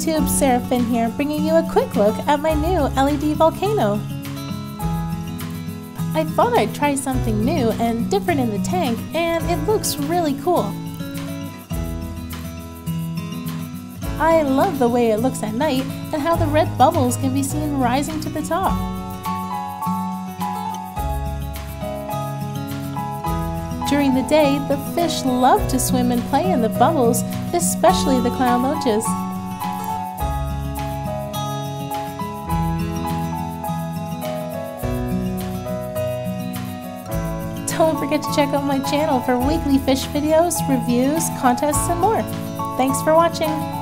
YouTube, Seraphin here, bringing you a quick look at my new LED volcano. I thought I'd try something new and different in the tank, and it looks really cool. I love the way it looks at night and how the red bubbles can be seen rising to the top. During the day, the fish love to swim and play in the bubbles, especially the clown loaches. Don't forget to check out my channel for weekly fish videos, reviews, contests, and more. Thanks for watching!